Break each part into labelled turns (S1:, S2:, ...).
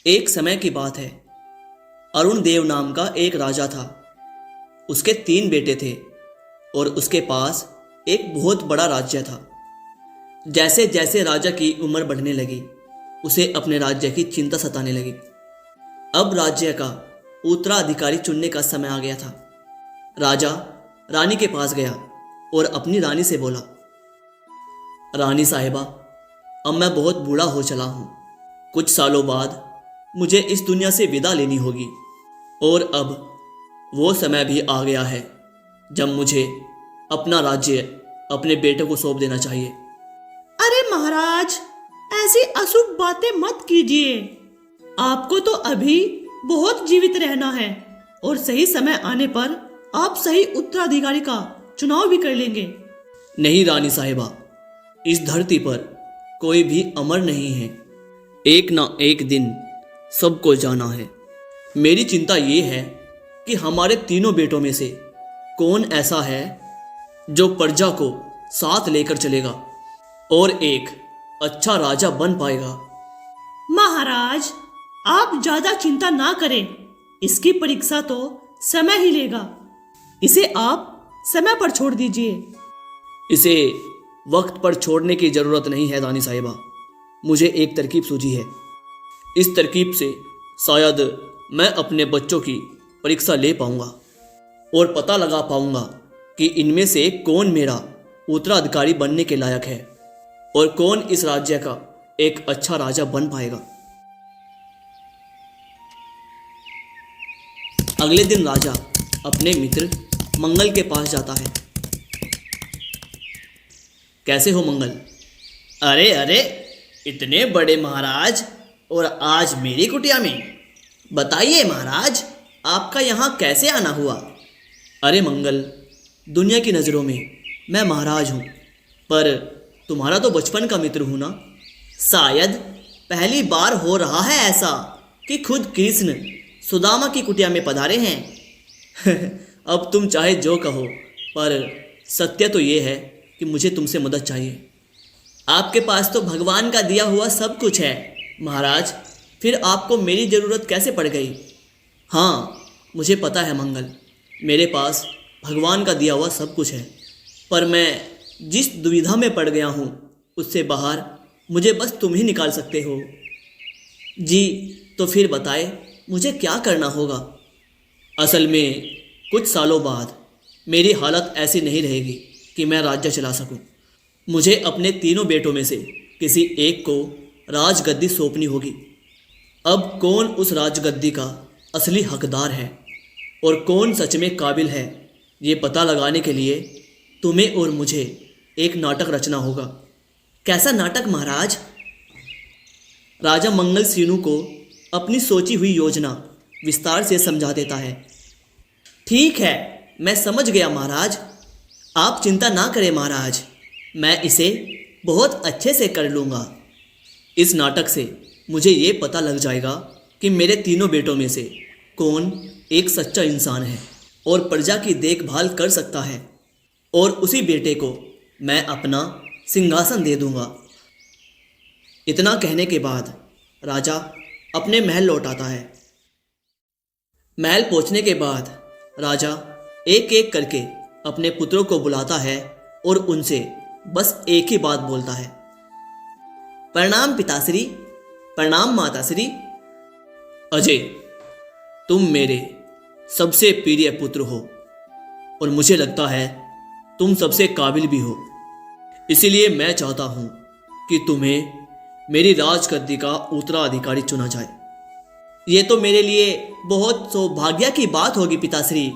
S1: एक समय की बात है। अरुण देव नाम का एक राजा था। उसके 3 बेटे थे और उसके पास एक बहुत बड़ा राज्य था। जैसे जैसे राजा की उम्र बढ़ने लगी, उसे अपने राज्य की चिंता सताने लगी। अब राज्य का उत्तराधिकारी चुनने का समय आ गया था। राजा रानी के पास गया और अपनी रानी से बोला, रानी साहिबा, अब मैं बहुत बूढ़ा हो चला हूँ। कुछ सालों बाद मुझे इस दुनिया से विदा लेनी होगी और अब वो समय भी आ गया है जब मुझे अपना राज्य अपने बेटे को सौंप देना चाहिए।
S2: अरे महाराज, ऐसी अशुभ बातें मत कीजिए। आपको तो अभी बहुत जीवित रहना है और सही समय आने पर आप सही उत्तराधिकारी का चुनाव भी कर लेंगे।
S1: नहीं रानी साहिबा, इस धरती पर कोई भी अमर नहीं है। एक ना एक दिन सबको जाना है। मेरी चिंता ये है कि हमारे तीनों बेटों में से कौन ऐसा है जो प्रजा को साथ लेकर चलेगा और एक अच्छा राजा बन पाएगा।
S2: महाराज, आप ज्यादा चिंता ना करें। इसकी परीक्षा तो समय ही लेगा। इसे आप समय पर छोड़ दीजिए।
S1: इसे वक्त पर छोड़ने की जरूरत नहीं है रानी साहिबा। मुझे एक तरकीब सूझी है। इस तरकीब से शायद मैं अपने बच्चों की परीक्षा ले पाऊंगा और पता लगा पाऊंगा कि इनमें से कौन मेरा उत्तराधिकारी बनने के लायक है और कौन इस राज्य का एक अच्छा राजा बन पाएगा। अगले दिन राजा अपने मित्र मंगल के पास जाता है। कैसे हो मंगल?
S3: अरे अरे, इतने बड़े महाराज और आज मेरी कुटिया में। बताइए महाराज, आपका यहाँ कैसे आना हुआ?
S1: अरे मंगल, दुनिया की नज़रों में मैं महाराज हूँ, पर तुम्हारा तो बचपन का मित्र हूँ ना।
S3: शायद पहली बार हो रहा है ऐसा कि खुद कृष्ण सुदामा की कुटिया में पधारे हैं।
S1: अब तुम चाहे जो कहो, पर सत्य तो ये है कि मुझे तुमसे मदद चाहिए।
S3: आपके पास तो भगवान का दिया हुआ सब कुछ है महाराज, फिर आपको मेरी ज़रूरत कैसे पड़ गई?
S1: हाँ, मुझे पता है मंगल, मेरे पास भगवान का दिया हुआ सब कुछ है, पर मैं जिस दुविधा में पड़ गया हूँ उससे बाहर मुझे बस तुम ही निकाल सकते हो।
S3: जी, तो फिर बताए मुझे क्या करना होगा?
S1: असल में कुछ सालों बाद मेरी हालत ऐसी नहीं रहेगी कि मैं राज्य चला सकूं। मुझे अपने तीनों बेटों में से किसी एक को राजगद्दी सौंपनी होगी। अब कौन उस राजगद्दी का असली हकदार है और कौन सच में काबिल है, ये पता लगाने के लिए तुम्हें और मुझे एक नाटक रचना होगा।
S3: कैसा नाटक महाराज?
S1: राजा मंगल सीनू को अपनी सोची हुई योजना विस्तार से समझा देता है।
S3: ठीक है, मैं समझ गया महाराज। आप चिंता ना करें महाराज, मैं इसे बहुत अच्छे से कर लूँगा।
S1: इस नाटक से मुझे ये पता लग जाएगा कि मेरे तीनों बेटों में से कौन एक सच्चा इंसान है और प्रजा की देखभाल कर सकता है, और उसी बेटे को मैं अपना सिंहासन दे दूंगा। इतना कहने के बाद राजा अपने महल लौट आता है। महल पहुंचने के बाद राजा एक एक करके अपने पुत्रों को बुलाता है और उनसे बस एक ही बात बोलता है,
S3: प्रणाम पिताश्री, प्रणाम माताश्री।
S1: अजय, तुम मेरे सबसे प्रिय पुत्र हो और मुझे लगता है तुम सबसे काबिल भी हो। इसीलिए मैं चाहता हूँ कि तुम्हें मेरी राजगद्दी का उत्तराधिकारी चुना जाए।
S3: ये तो मेरे लिए बहुत सौभाग्य की बात होगी पिताश्री।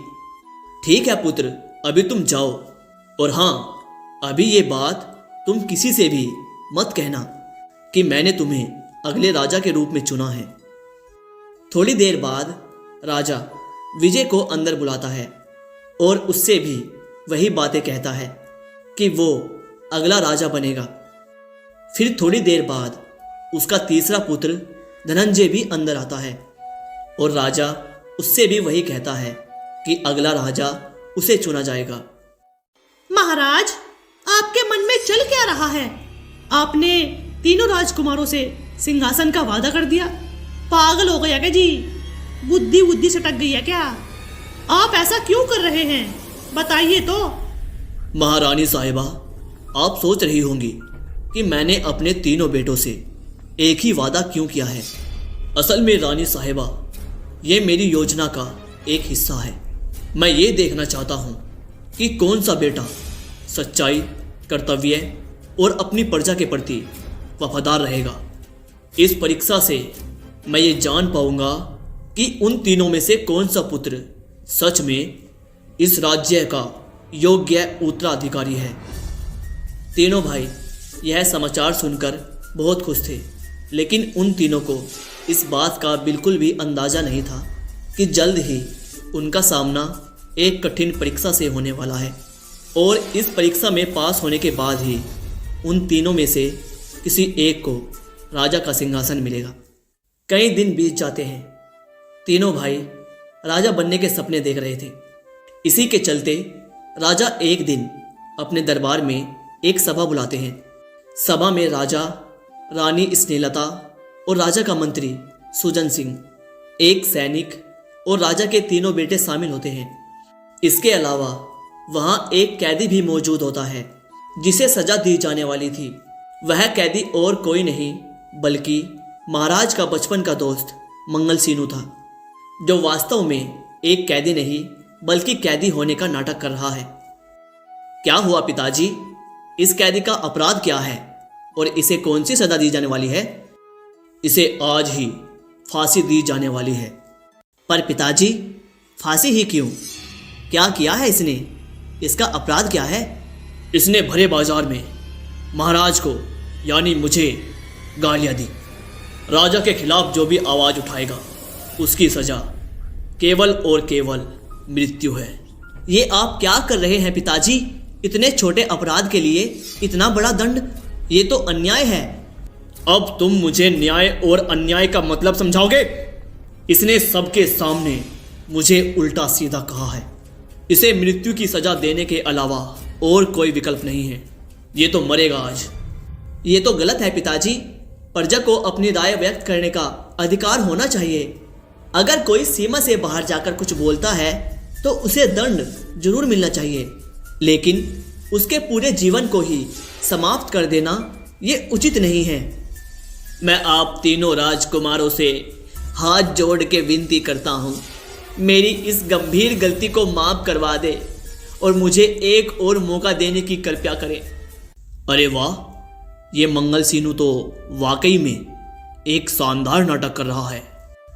S1: ठीक है पुत्र, अभी तुम जाओ, और हाँ, अभी ये बात तुम किसी से भी मत कहना कि मैंने तुम्हें अगले राजा के रूप में चुना है। थोड़ी देर बाद राजा विजय को अंदर बुलाता है और उससे भी वही बातें कहता है कि वो अगला राजा बनेगा। फिर थोड़ी देर बाद उसका तीसरा पुत्र धनंजय भी अंदर आता है और राजा उससे भी वही कहता है कि अगला राजा उसे चुना जाएगा।
S2: महाराज, आपके मन में चल क्या रहा है? आपने तीनों राजकुमारों से सिंहासन का वादा कर दिया, पागल हो गया क्या जी? बुद्धि बुद्धि सटक गई है क्या? आप ऐसा क्यों कर रहे हैं, बताइए तो।
S1: महारानी साहिबा, आप सोच रही होंगी कि मैंने अपने तीनों बेटों से एक ही वादा क्यों किया है। असल में रानी साहिबा, ये मेरी योजना का एक हिस्सा है। मैं ये देखना चाहता हूँ कि कौन सा बेटा सच्चाई, कर्तव्य और अपनी प्रजा के प्रति वफादार रहेगा। इस परीक्षा से मैं ये जान पाऊंगा कि उन तीनों में से कौन सा पुत्र सच में इस राज्य का योग्य उत्तराधिकारी है। तीनों भाई यह समाचार सुनकर बहुत खुश थे, लेकिन उन तीनों को इस बात का बिल्कुल भी अंदाज़ा नहीं था कि जल्द ही उनका सामना एक कठिन परीक्षा से होने वाला है और इस परीक्षा में पास होने के बाद ही उन तीनों में से किसी एक को राजा का सिंहासन मिलेगा। कई दिन बीत जाते हैं। तीनों भाई राजा बनने के सपने देख रहे थे। इसी के चलते राजा एक दिन अपने दरबार में एक सभा बुलाते हैं। सभा में राजा, रानी स्नेहलता और राजा का मंत्री सुजन सिंह, एक सैनिक और राजा के तीनों बेटे शामिल होते हैं। इसके अलावा वहाँ एक कैदी भी मौजूद होता है जिसे सजा दी जाने वाली थी। वह कैदी और कोई नहीं बल्कि महाराज का बचपन का दोस्त मंगल सीनू था, जो वास्तव में एक कैदी नहीं बल्कि कैदी होने का नाटक कर रहा है। क्या हुआ पिताजी? इस कैदी का अपराध क्या है और इसे कौन सी सजा दी जाने वाली है? इसे आज ही फांसी दी जाने वाली है। पर पिताजी, फांसी ही क्यों? क्या किया है इसने? इसका अपराध क्या है? इसने भरे बाजार में महाराज को यानी मुझे गालियां दी। राजा के खिलाफ जो भी आवाज़ उठाएगा उसकी सजा केवल और केवल मृत्यु है। ये आप क्या कर रहे हैं पिताजी? इतने छोटे अपराध के लिए इतना बड़ा दंड, ये तो अन्याय है। अब तुम मुझे न्याय और अन्याय का मतलब समझाओगे? इसने सबके सामने मुझे उल्टा सीधा कहा है। इसे मृत्यु की सजा देने के अलावा और कोई विकल्प नहीं है। ये तो मरेगा आज। ये तो गलत है पिताजी। प्रजा को अपनी राय व्यक्त करने का अधिकार होना चाहिए। अगर कोई सीमा से बाहर जाकर कुछ बोलता है तो उसे दंड जरूर मिलना चाहिए, लेकिन उसके पूरे जीवन को ही समाप्त कर देना ये उचित नहीं है। मैं आप तीनों राजकुमारों से हाथ जोड़ के विनती करता हूँ, मेरी इस गंभीर गलती को माफ करवा दे और मुझे एक और मौका देने की कृपया करें। अरे वाह, ये मंगल सीनू तो वाकई में एक शानदार नाटक कर रहा है।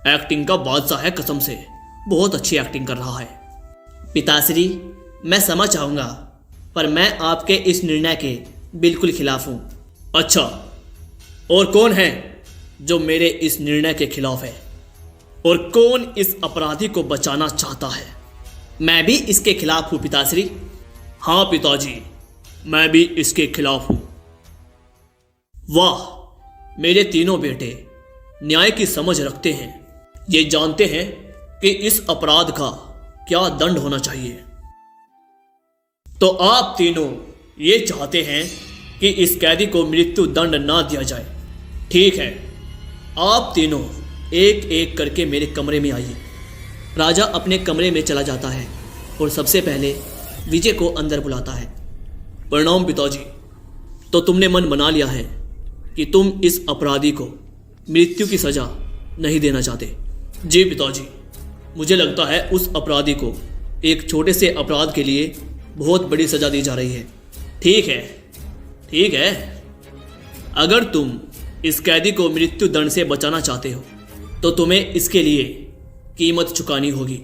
S1: एक्टिंग का बादशाह है, कसम से बहुत अच्छी एक्टिंग कर रहा है। पिताश्री, मैं समझ चाहूँगा, पर मैं आपके इस निर्णय के बिल्कुल खिलाफ हूँ। अच्छा, और कौन है जो मेरे इस निर्णय के खिलाफ है? और कौन इस अपराधी को बचाना चाहता है? मैं भी इसके खिलाफ हूँ पिताश्री। हाँ पिताजी, मैं भी इसके खिलाफ हूँ। वाह, मेरे तीनों बेटे न्याय की समझ रखते हैं। ये जानते हैं कि इस अपराध का क्या दंड होना चाहिए। तो आप तीनों ये चाहते हैं कि इस कैदी को मृत्यु दंड ना दिया जाए। ठीक है, आप तीनों एक एक करके मेरे कमरे में आइए। राजा अपने कमरे में चला जाता है और सबसे पहले विजय को अंदर बुलाता है। प्रणाम पिताजी। तो तुमने मन बना लिया है कि तुम इस अपराधी को मृत्यु की सजा नहीं देना चाहते? जी पिताजी, मुझे लगता है उस अपराधी को एक छोटे से अपराध के लिए बहुत बड़ी सजा दी जा रही है। ठीक है, ठीक है। अगर तुम इस कैदी को मृत्यु दंड से बचाना चाहते हो तो तुम्हें इसके लिए कीमत चुकानी होगी।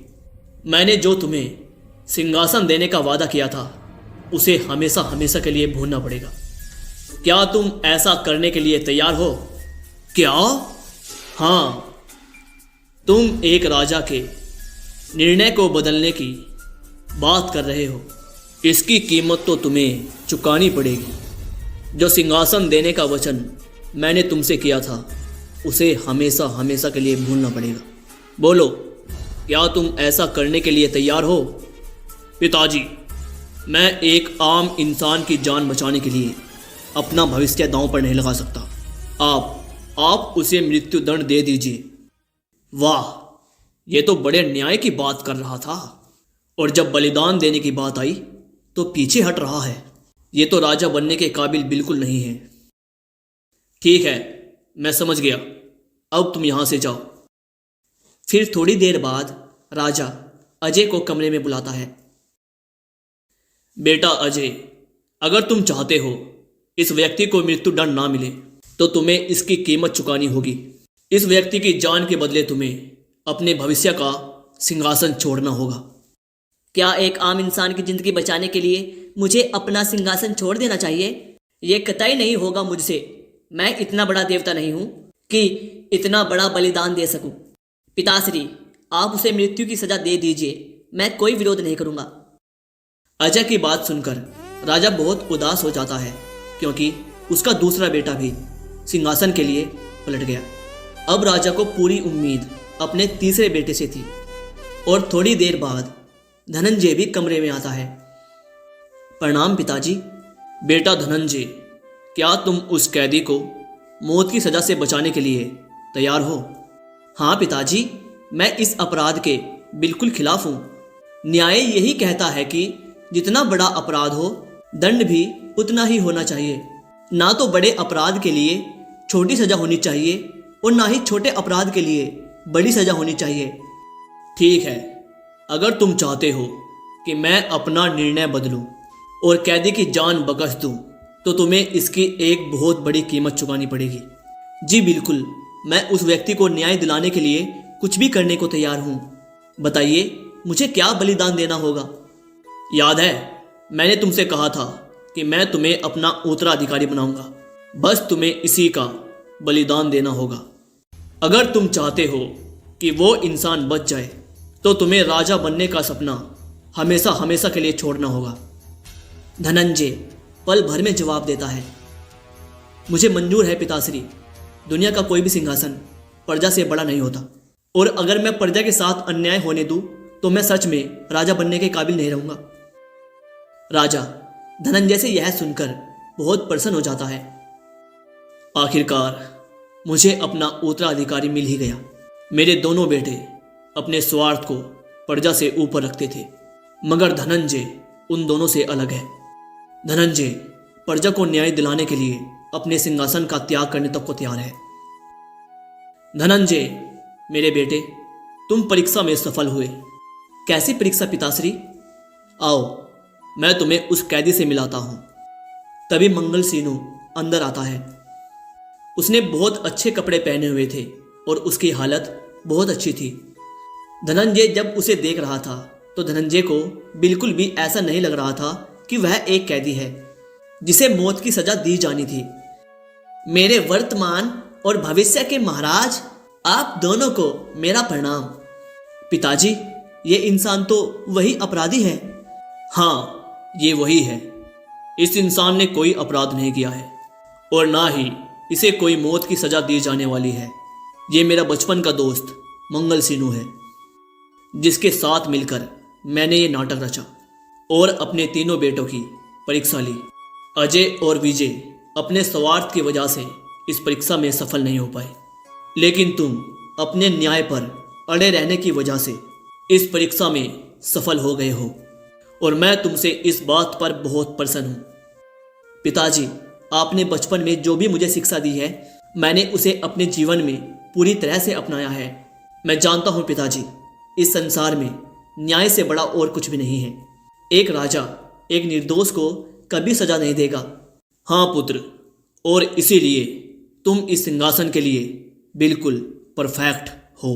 S1: मैंने जो तुम्हें सिंहासन देने का वादा किया था उसे हमेशा हमेशा के लिए भूलना पड़ेगा। क्या तुम ऐसा करने के लिए तैयार हो? क्या? हाँ, तुम एक राजा के निर्णय को बदलने की बात कर रहे हो। इसकी कीमत तो तुम्हें चुकानी पड़ेगी। जो सिंहासन देने का वचन मैंने तुमसे किया था उसे हमेशा हमेशा के लिए भूलना पड़ेगा। बोलो, क्या तुम ऐसा करने के लिए तैयार हो? पिताजी, मैं एक आम इंसान की जान बचाने के लिए अपना भविष्य दांव पर नहीं लगा सकता। आप उसे मृत्यु दंड दे दीजिए। वाह, ये तो बड़े न्याय की बात कर रहा था, और जब बलिदान देने की बात आई तो पीछे हट रहा है। ये तो राजा बनने के काबिल बिल्कुल नहीं है। ठीक है, मैं समझ गया, अब तुम यहां से जाओ। फिर थोड़ी देर बाद राजा अजय को कमरे में बुलाता है। बेटा अजय, अगर तुम चाहते हो इस व्यक्ति को मृत्युदंड ना मिले तो तुम्हें इसकी कीमत चुकानी होगी। इस व्यक्ति की जान के बदले तुम्हें अपने भविष्य का सिंहासन छोड़ना होगा।
S3: क्या एक आम इंसान की जिंदगी बचाने के लिए मुझे अपना सिंहासन छोड़ देना चाहिए? ये कतई नहीं होगा मुझसे। मैं इतना बड़ा देवता नहीं हूं कि इतना बड़ा बलिदान दे सकूं। पिताश्री, आप उसे मृत्यु की सजा दे दीजिए, मैं कोई विरोध नहीं करूंगा।
S1: अजय की बात सुनकर राजा बहुत उदास हो जाता है, क्योंकि उसका दूसरा बेटा भी सिंहासन के लिए पलट गया। अब राजा को पूरी उम्मीद अपने तीसरे बेटे से थी। और थोड़ी देर बाद धनंजय भी कमरे में आता है। प्रणाम पिताजी। बेटा धनंजय, क्या तुम उस कैदी को मौत की सजा से बचाने के लिए तैयार हो? हाँ पिताजी, मैं इस अपराध के बिल्कुल खिलाफ हूँ। न्याय यही कहता है कि जितना बड़ा अपराध हो, दंड भी उतना ही होना चाहिए। ना तो बड़े अपराध के लिए छोटी सजा होनी चाहिए और ना ही छोटे अपराध के लिए बड़ी सजा होनी चाहिए। ठीक है, अगर तुम चाहते हो कि मैं अपना निर्णय बदलूं और कैदी की जान बख्श दूं, तो तुम्हें इसकी एक बहुत बड़ी कीमत चुकानी पड़ेगी। जी बिल्कुल, मैं उस व्यक्ति को न्याय दिलाने के लिए कुछ भी करने को तैयार हूं। बताइए, मुझे क्या बलिदान देना होगा? याद है, मैंने तुमसे कहा था कि मैं तुम्हें अपना उत्तराधिकारी बनाऊंगा। बस तुम्हें इसी का बलिदान देना होगा। अगर तुम चाहते हो कि वो इंसान बच जाए, तो तुम्हें राजा बनने का सपना हमेशा हमेशा के लिए छोड़ना होगा। धनंजय पल भर में जवाब देता है, मुझे मंजूर है पिताश्री। दुनिया का कोई भी सिंहासन प्रजा से बड़ा नहीं होता, और अगर मैं प्रजा के साथ अन्याय होने दूं तो मैं सच में राजा बनने के काबिल नहीं रहूंगा। राजा धनंजय से यह सुनकर बहुत प्रसन्न हो जाता है। आखिरकार मुझे अपना उत्तराधिकारी मिल ही गया। मेरे दोनों बेटे अपने स्वार्थ को प्रजा से ऊपर रखते थे, मगर धनंजय उन दोनों से अलग है। धनंजय प्रजा को न्याय दिलाने के लिए अपने सिंहासन का त्याग करने तक को तैयार है। धनंजय, मेरे बेटे, तुम परीक्षा में सफल हुए। कैसी परीक्षा पिताश्री? आओ, मैं तुम्हें उस कैदी से मिलाता हूं। तभी मंगल सीनू अंदर आता है। उसने बहुत अच्छे कपड़े पहने हुए थे और उसकी हालत बहुत अच्छी थी। धनंजय जब उसे देख रहा था तो धनंजय को बिल्कुल भी ऐसा नहीं लग रहा था कि वह एक कैदी है जिसे मौत की सजा दी जानी थी। मेरे वर्तमान और भविष्य के महाराज, आप दोनों को मेरा प्रणाम। पिताजी, ये इंसान तो वही अपराधी है। हाँ, ये वही है। इस इंसान ने कोई अपराध नहीं किया है और ना ही इसे कोई मौत की सजा दी जाने वाली है। ये मेरा बचपन का दोस्त मंगल सीनू है, जिसके साथ मिलकर मैंने ये नाटक रचा और अपने तीनों बेटों की परीक्षा ली। अजय और विजय अपने स्वार्थ की वजह से इस परीक्षा में सफल नहीं हो पाए, लेकिन तुम अपने न्याय पर अड़े रहने की वजह से इस परीक्षा में सफल हो गए हो, और मैं तुमसे इस बात पर बहुत प्रसन्न हूँ। पिताजी, आपने बचपन में जो भी मुझे शिक्षा दी है, मैंने उसे अपने जीवन में पूरी तरह से अपनाया है। मैं जानता हूँ पिताजी, इस संसार में न्याय से बड़ा और कुछ भी नहीं है। एक राजा एक निर्दोष को कभी सजा नहीं देगा। हाँ पुत्र, और इसीलिए तुम इस सिंहासन के लिए बिल्कुल परफेक्ट हो।